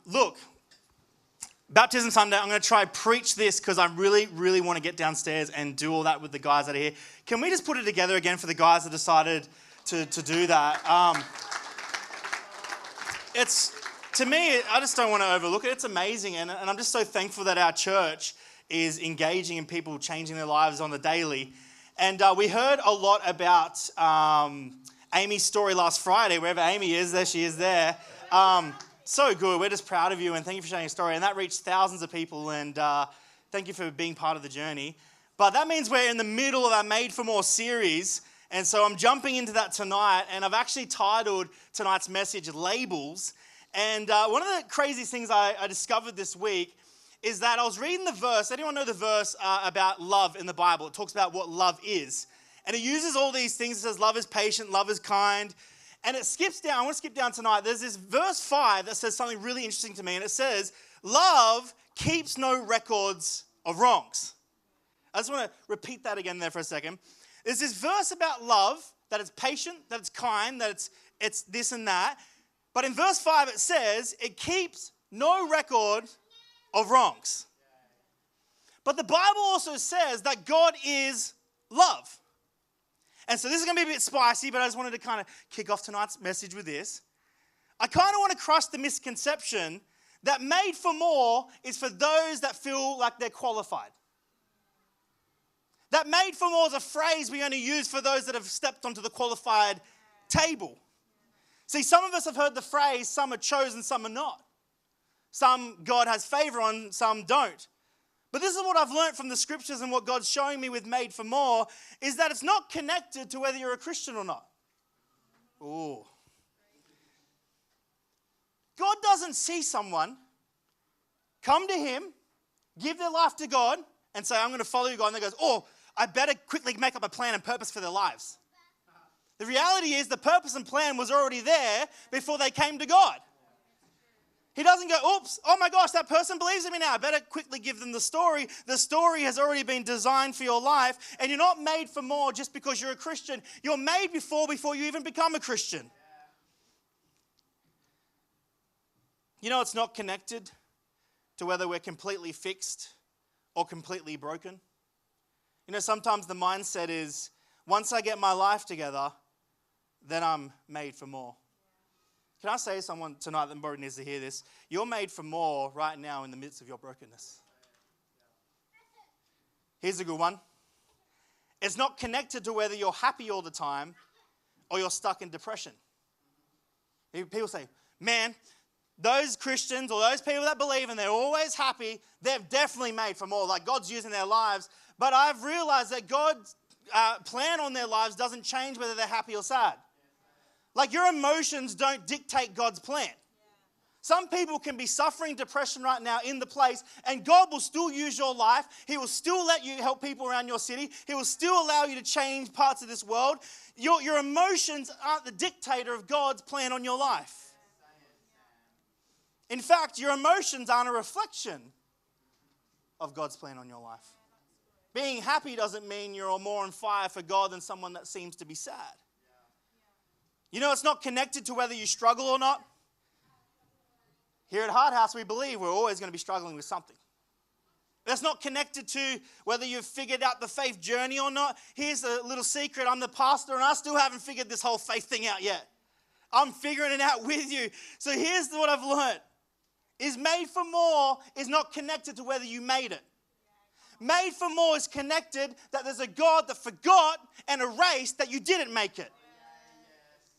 Look, Baptism Sunday, I'm going to try preach this because I really, really want to get downstairs and do all that with the guys that are here. Can we just put it together again for the guys that decided to do that? To me, I just don't want to overlook it. It's amazing, and I'm just so thankful that our church is engaging in people changing their lives on the daily. And we heard a lot about Amy's story last Friday. Wherever Amy is, there she is there. So good. We're just proud of you, and thank you for sharing your story. And that reached thousands of people, and thank you for being part of the journey. But that means we're in the middle of our Made for More series, and so I'm jumping into that tonight, and I've actually titled tonight's message Labels. And one of the craziest things I discovered this week is that I was reading the verse. Anyone know the verse about love in the Bible? It talks about what love is. And it uses all these things. It says love is patient, love is kind. And it skips down. I want to skip down tonight. There's this verse 5 that says something really interesting to me. And it says, love keeps no records of wrongs. I just want to repeat that again there for a second. There's this verse about love, that it's patient, that it's kind, that it's this and that. But in verse 5 it says, it keeps no record of wrongs. But the Bible also says that God is love. And so this is going to be a bit spicy, but I just wanted to kind of kick off tonight's message with this. I kind of want to crush the misconception that made for more is for those that feel like they're qualified. That made for more is a phrase we only use for those that have stepped onto the qualified table. See, some of us have heard the phrase, some are chosen, some are not. Some God has favor on, some don't. But this is what I've learned from the scriptures and what God's showing me with Made for More, is that it's not connected to whether you're a Christian or not. Ooh. God doesn't see someone come to him, give their life to God, and say, I'm going to follow you, God. And they goes, oh, I better quickly make up a plan and purpose for their lives. The reality is the purpose and plan was already there before they came to God. He doesn't go, oops, oh my gosh, that person believes in me now. I better quickly give them the story. The story has already been designed for your life, and you're not made for more just because you're a Christian. You're made before you even become a Christian. You know, it's not connected to whether we're completely fixed or completely broken. You know, sometimes the mindset is, once I get my life together, then I'm made for more. Can I say to someone tonight that probably needs to hear this? You're made for more right now in the midst of your brokenness. Here's a good one. It's not connected to whether you're happy all the time or you're stuck in depression. People say, man, those Christians or those people that believe and they're always happy, they've definitely made for more. Like God's using their lives. But I've realized that God's plan on their lives doesn't change whether they're happy or sad. Like your emotions don't dictate God's plan. Some people can be suffering depression right now in the place, and God will still use your life. He will still let you help people around your city. He will still allow you to change parts of this world. Your emotions aren't the dictator of God's plan on your life. In fact, your emotions aren't a reflection of God's plan on your life. Being happy doesn't mean you're more on fire for God than someone that seems to be sad. You know, it's not connected to whether you struggle or not. Here at Heart House, we believe we're always going to be struggling with something. That's not connected to whether you've figured out the faith journey or not. Here's a little secret. I'm the pastor, and I still haven't figured this whole faith thing out yet. I'm figuring it out with you. So here's what I've learned. Is made for more is not connected to whether you made it. Made for more is connected that there's a God that forgot and erased that you didn't make it.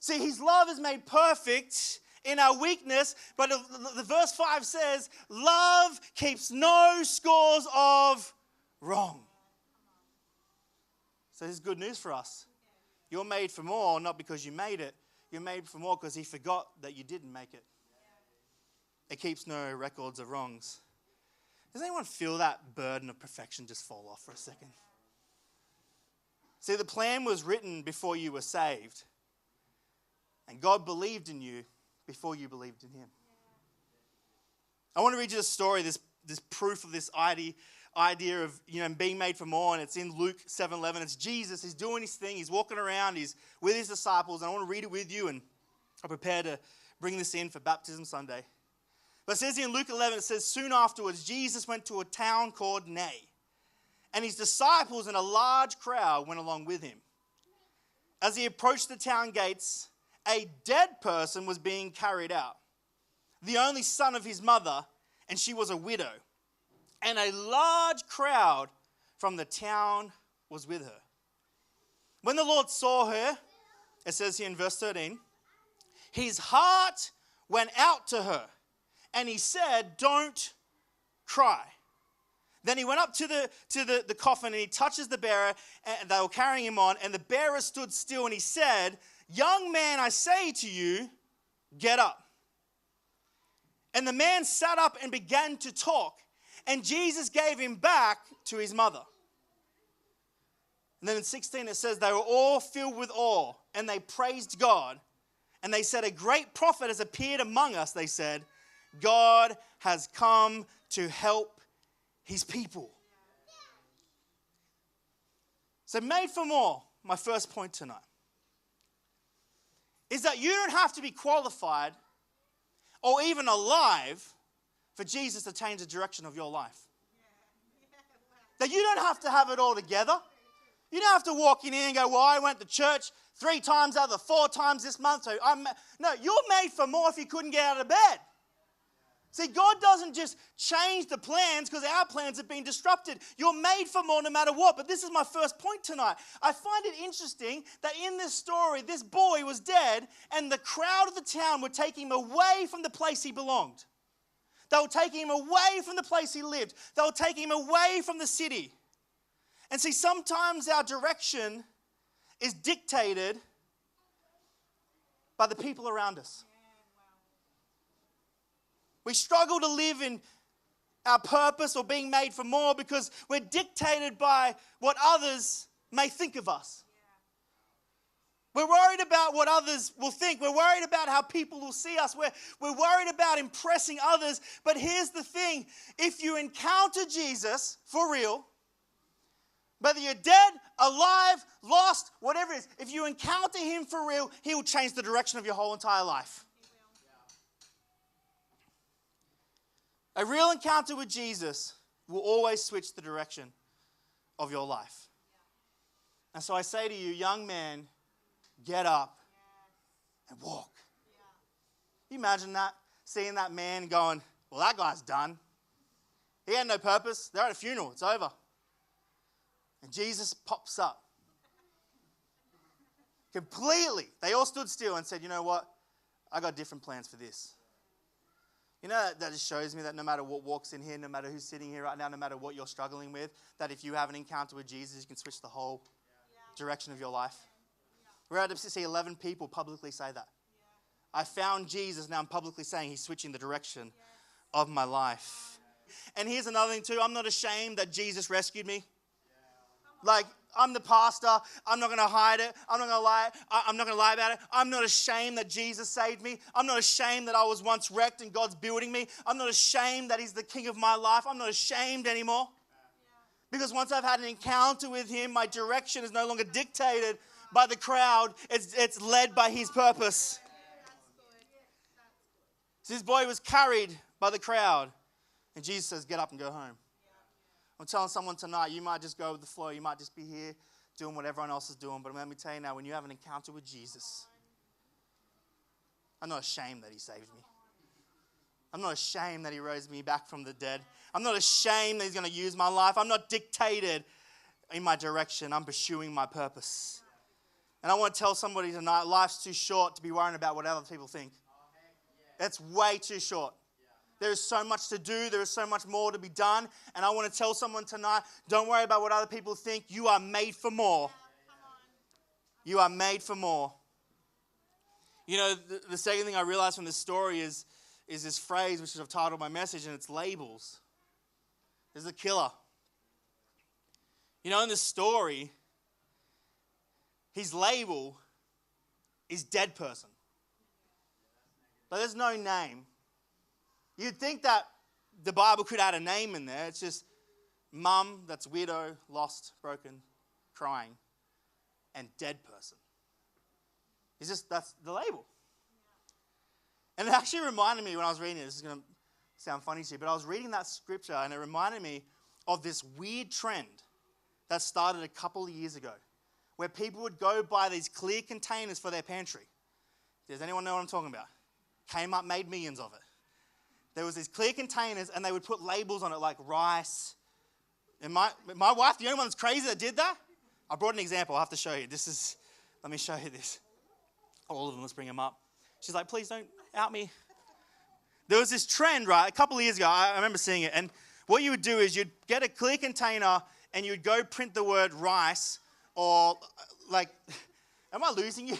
See, his love is made perfect in our weakness, but the verse 5 says, love keeps no scores of wrong. So this is good news for us. You're made for more, not because you made it. You're made for more because he forgot that you didn't make it. It keeps no records of wrongs. Does anyone feel that burden of perfection just fall off for a second? See, the plan was written before you were saved. And God believed in you before you believed in him. I want to read you the story, this proof of this idea of being made for more, and it's in Luke 7:11. It's Jesus. He's doing his thing. He's walking around. He's with his disciples. And I want to read it with you, and I'm prepared to bring this in for Baptism Sunday. But it says in Luke 11, it says, soon afterwards, Jesus went to a town called Nain, and his disciples and a large crowd went along with him. As he approached the town gates, a dead person was being carried out, the only son of his mother, and she was a widow. And a large crowd from the town was with her. When the Lord saw her, it says here in verse 13, his heart went out to her, and he said, don't cry. Then he went up to the coffin, and he touches the bearer, and they were carrying him on, and the bearer stood still, and he said, young man, I say to you, get up. And the man sat up and began to talk, and Jesus gave him back to his mother. And then in 16 it says, they were all filled with awe, and they praised God. And they said, a great prophet has appeared among us, they said. God has come to help his people. So made for more, my first point tonight, is that you don't have to be qualified or even alive for Jesus to change the direction of your life. That you don't have to have it all together. You don't have to walk in here and go, well, I went to church 3 times out of the 4 times this month. So no, you're made for more if you couldn't get out of bed. See, God doesn't just change the plans because our plans have been disrupted. You're made for more no matter what. But this is my first point tonight. I find it interesting that in this story, this boy was dead and the crowd of the town were taking him away from the place he belonged. They were taking him away from the place he lived. They were taking him away from the city. And see, sometimes our direction is dictated by the people around us. We struggle to live in our purpose or being made for more because we're dictated by what others may think of us. We're worried about what others will think. We're worried about how people will see us. We're worried about impressing others. But here's the thing. If you encounter Jesus for real, whether you're dead, alive, lost, whatever it is, if you encounter him for real, he will change the direction of your whole entire life. A real encounter with Jesus will always switch the direction of your life. And so I say to you, young man, get up and walk. Can you imagine that? Seeing that man going, well, that guy's done. He had no purpose. They're at a funeral. It's over. And Jesus pops up. Completely. They all stood still and said, you know what? I got different plans for this. You know, that just shows me that no matter what walks in here, no matter who's sitting here right now, no matter what you're struggling with, that if you have an encounter with Jesus, you can switch the whole direction of your life. We're able to see 11 people publicly say that. I found Jesus, now I'm publicly saying he's switching the direction of my life. And here's another thing too, I'm not ashamed that Jesus rescued me. Like, I'm the pastor. I'm not going to hide it. I'm not going to lie. I'm not going to lie about it. I'm not ashamed that Jesus saved me. I'm not ashamed that I was once wrecked and God's building me. I'm not ashamed that he's the king of my life. I'm not ashamed anymore. Because once I've had an encounter with him, my direction is no longer dictated by the crowd. It's led by his purpose. So this boy was carried by the crowd. And Jesus says, get up and go home. I'm telling someone tonight, you might just go with the flow. You might just be here doing what everyone else is doing. But let me tell you now, when you have an encounter with Jesus, I'm not ashamed that he saved me. I'm not ashamed that he rose me back from the dead. I'm not ashamed that he's going to use my life. I'm not dictated in my direction. I'm pursuing my purpose. And I want to tell somebody tonight, life's too short to be worrying about what other people think. It's way too short. There is so much to do. There is so much more to be done. And I want to tell someone tonight, don't worry about what other people think. You are made for more. You are made for more. You know, the second thing I realized from this story is this phrase, which I've titled my message, and it's labels. There's a killer. You know, in this story, his label is dead person. But there's no name. You'd think that the Bible could add a name in there. It's just mum, that's widow, lost, broken, crying, and dead person. It's just, that's the label. And it actually reminded me when I was reading it, this is going to sound funny to you, but I was reading that scripture and it reminded me of this weird trend that started a couple of years ago where people would go buy these clear containers for their pantry. Does anyone know what I'm talking about? Kmart made millions of it. There was these clear containers and they would put labels on it like rice. And my wife, the only one that's crazy that did that, I brought an example. I have to show you. Let me show you this. All of them, let's bring them up. She's like, please don't out me. There was this trend, right, a couple of years ago. I remember seeing it. And what you would do is you'd get a clear container and you'd go print the word rice or like, am I losing you?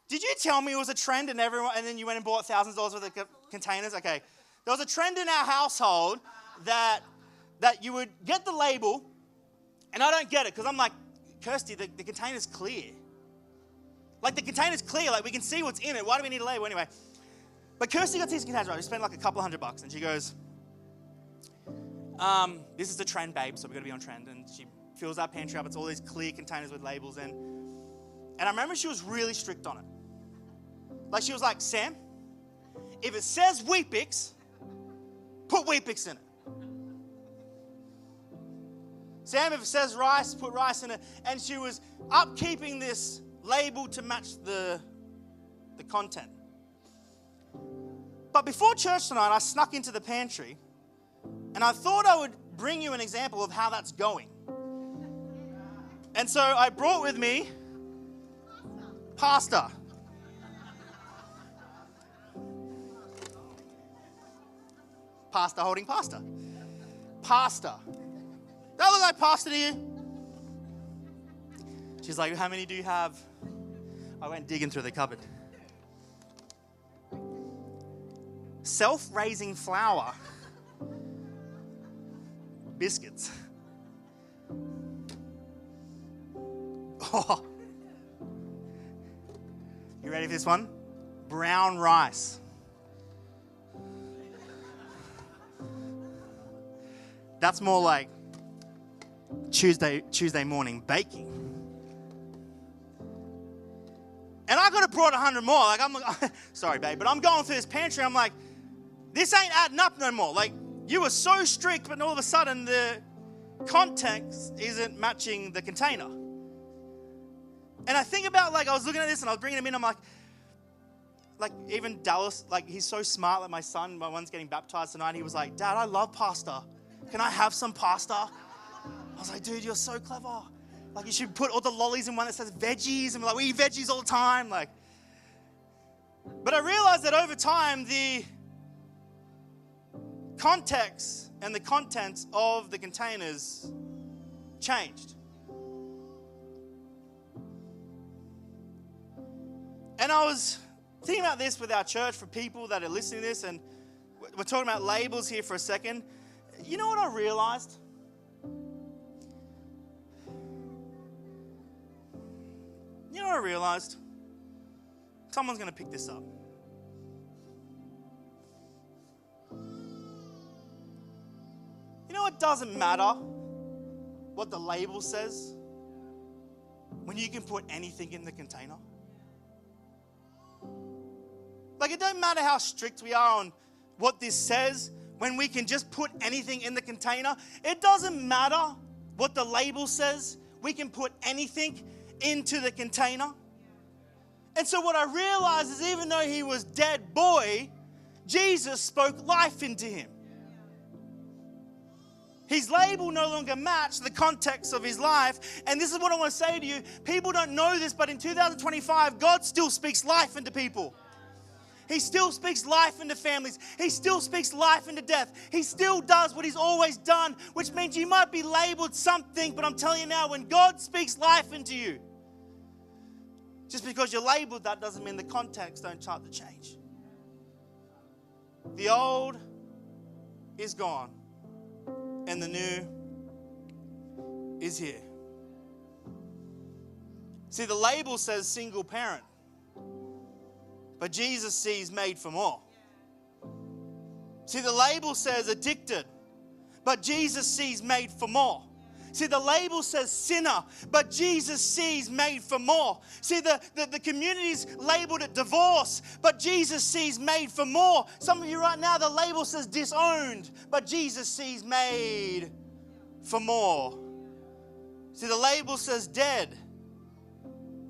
Did you tell me it was a trend and then you went and bought thousands of dollars worth of containers? Okay. There was a trend in our household that you would get the label, and I don't get it because I'm like, Kirsty, the container's clear. Like the container's clear, like we can see what's in it. Why do we need a label anyway? But Kirsty got these containers, right? We spent like a couple $100 and she goes, this is the trend, babe, so we've got to be on trend. And she fills our pantry up. It's all these clear containers with labels in. And I remember she was really strict on it. Like she was like, Sam, if it says Weet-Bix, put Weet-Bix in it. Sam, if it says rice, put rice in it. And she was upkeeping this label to match the content. But before church tonight, I snuck into the pantry and I thought I would bring you an example of how that's going. And so I brought with me pasta. Pasta holding pasta. Pasta. That look like pasta to you? She's like, how many do you have? I went digging through the cupboard. Self-raising flour. Biscuits. Oh. You ready for this one? Brown rice. That's more like Tuesday morning baking. And I could have brought 100 more. Like I'm sorry, babe, but I'm going through this pantry. I'm like, this ain't adding up no more. Like you were so strict, but all of a sudden the context isn't matching the container. And I think about like I was looking at this and I was bringing him in. I'm like even Dallas, like he's so smart. Like my one's getting baptized tonight. He was like, Dad, I love pasta. Can I have some pasta? I was like, dude, you're so clever. Like you should put all the lollies in one that says veggies. And we're like, we eat veggies all the time. Like, but I realized that over time, the context and the contents of the containers changed. And I was thinking about this with our church for people that are listening to this, and we're talking about labels here for a second. You know what I realized? You know what I realized? Someone's going to pick this up. You know it doesn't matter what the label says when you can put anything in the container? Like it don't matter how strict we are on what this says when we can just put anything in the container. It doesn't matter what the label says. We can put anything into the container. And so what I realized is even though he was dead boy, Jesus spoke life into him. His label no longer matched the context of his life. And this is what I want to say to you. People don't know this, but in 2025, God still speaks life into people. He still speaks life into families. He still speaks life into death. He still does what he's always done, which means you might be labeled something, but I'm telling you now, when God speaks life into you, just because you're labeled, that doesn't mean the context don't start to change. The old is gone, and the new is here. See, the label says single parent, but Jesus sees made for more. See, the label says addicted, but Jesus sees made for more. See, the label says sinner, but Jesus sees made for more. See, the community's labeled it divorce, but Jesus sees made for more. Some of you right now, the label says disowned, but Jesus sees made for more. See, the label says dead,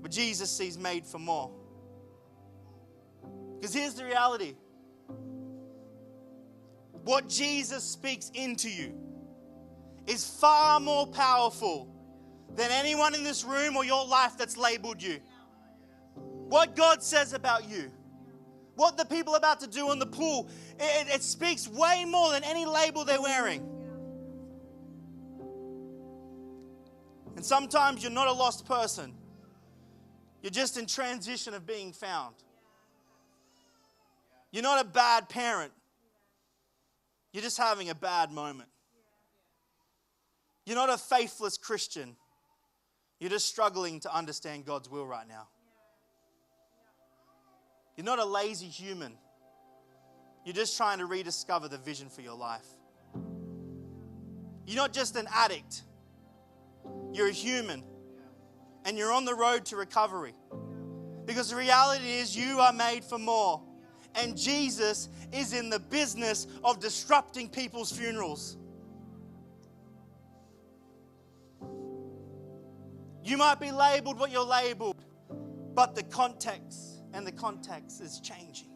but Jesus sees made for more. Because here's the reality. What Jesus speaks into you is far more powerful than anyone in this room or your life that's labeled you. What God says about you, what the people are about to do on the pool, it speaks way more than any label they're wearing. And sometimes you're not a lost person. You're just in transition of being found. You're not a bad parent. You're just having a bad moment. You're not a faithless Christian. You're just struggling to understand God's will right now. You're not a lazy human. You're just trying to rediscover the vision for your life. You're not just an addict. You're a human. And you're on the road to recovery. Because the reality is you are made for more. And Jesus is in the business of disrupting people's funerals. You might be labeled what you're labeled, but the context is changing.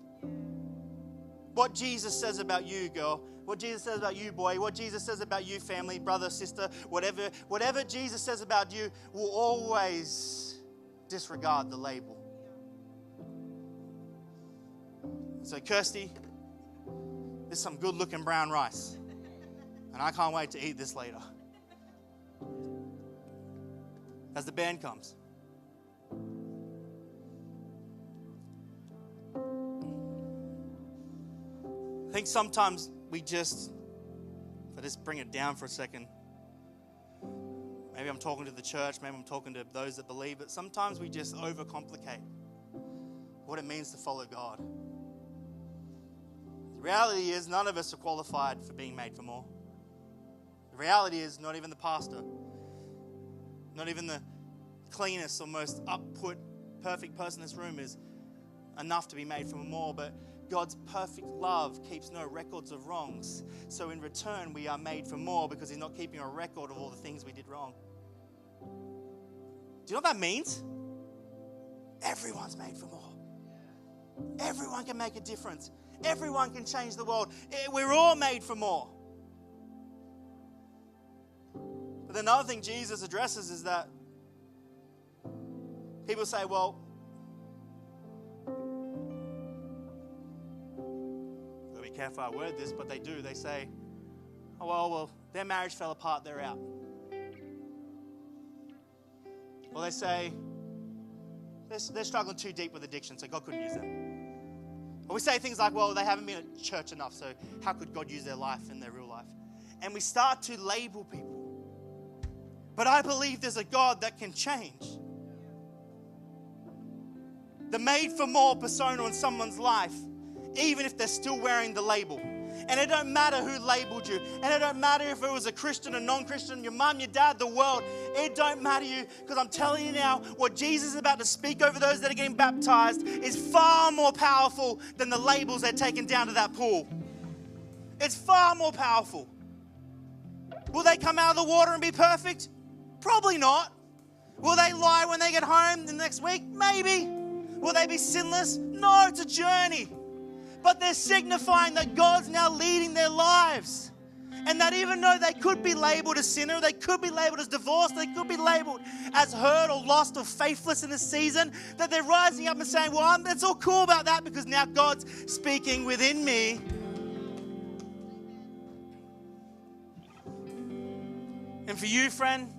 What Jesus says about you, girl, what Jesus says about you, boy, what Jesus says about you, family, brother, sister, whatever Jesus says about you will always disregard the label. So, Kirsty, this is some good-looking brown rice, and I can't wait to eat this later. As the band comes. I think sometimes if I just bring it down for a second, maybe I'm talking to the church, maybe I'm talking to those that believe, but sometimes we just overcomplicate what it means to follow God. The reality is none of us are qualified for being made for more. The reality is not even the pastor, not even the cleanest or most up-put, perfect person in this room is enough to be made for more. But God's perfect love keeps no records of wrongs. So in return, we are made for more because He's not keeping a record of all the things we did wrong. Do you know what that means? Everyone's made for more. Everyone can make a difference. Everyone can change the world. We're all made for more. But another thing Jesus addresses is that people say, well, I'll be careful how I word this, but they do. They say, oh, well, their marriage fell apart, they're out. Or they say, they're struggling too deep with addiction, so God couldn't use them. Or we say things like, well, they haven't been at church enough, so how could God use their life in their real life? And we start to label people. But I believe there's a God that can change. The made for more persona in someone's life, even if they're still wearing the label. And it don't matter who labeled you. And it don't matter if it was a Christian or non-Christian, your mum, your dad, the world. It don't matter you, because I'm telling you now, what Jesus is about to speak over those that are getting baptized is far more powerful than the labels they're taking down to that pool. It's far more powerful. Will they come out of the water and be perfect? Probably not. Will they lie when they get home the next week? Maybe. Will they be sinless? No, it's a journey. But they're signifying that God's now leading their lives. And that even though they could be labeled as sinner, they could be labeled as divorced, they could be labeled as hurt or lost or faithless in this season, that they're rising up and saying, well, it's all cool about that because now God's speaking within me. And for you, friend,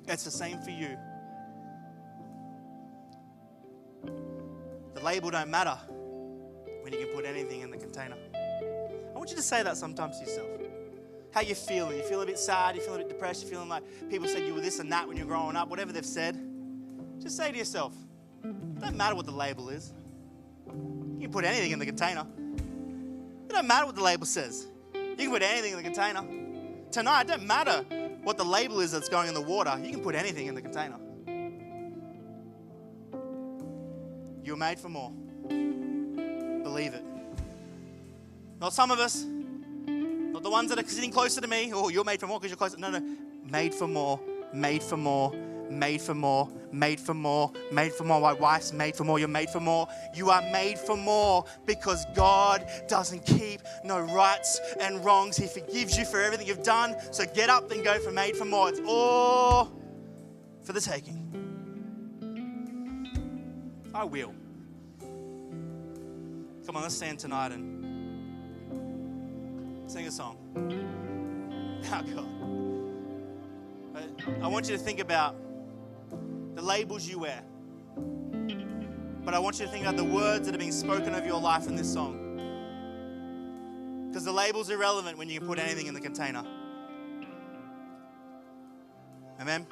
it's the same for you. The label don't matter when you can put anything in the container. I want you to say that sometimes to yourself. How you feeling? You feel a bit sad? You feel a bit depressed? You feeling like people said you were this and that when you were growing up? Whatever they've said. Just say to yourself, it don't matter what the label is. You can put anything in the container. It don't matter what the label says. You can put anything in the container. Tonight, it don't matter what the label is that's going in the water, you can put anything in the container. You're made for more. Believe it. Not some of us, not the ones that are sitting closer to me. Oh, you're made for more because you're closer. No. Made for more, made for more, made for more, made for more, made for more. My wife's made for more. You're made for more. You are made for more because God doesn't keep no rights and wrongs. He forgives you for everything you've done. So get up and go for made for more. It's all for the taking. I will. Come on, let's stand tonight and sing a song. Oh, God. I want you to think about the labels you wear. But I want you to think about the words that are being spoken over your life in this song. Because the label's irrelevant when you can put anything in the container. Amen?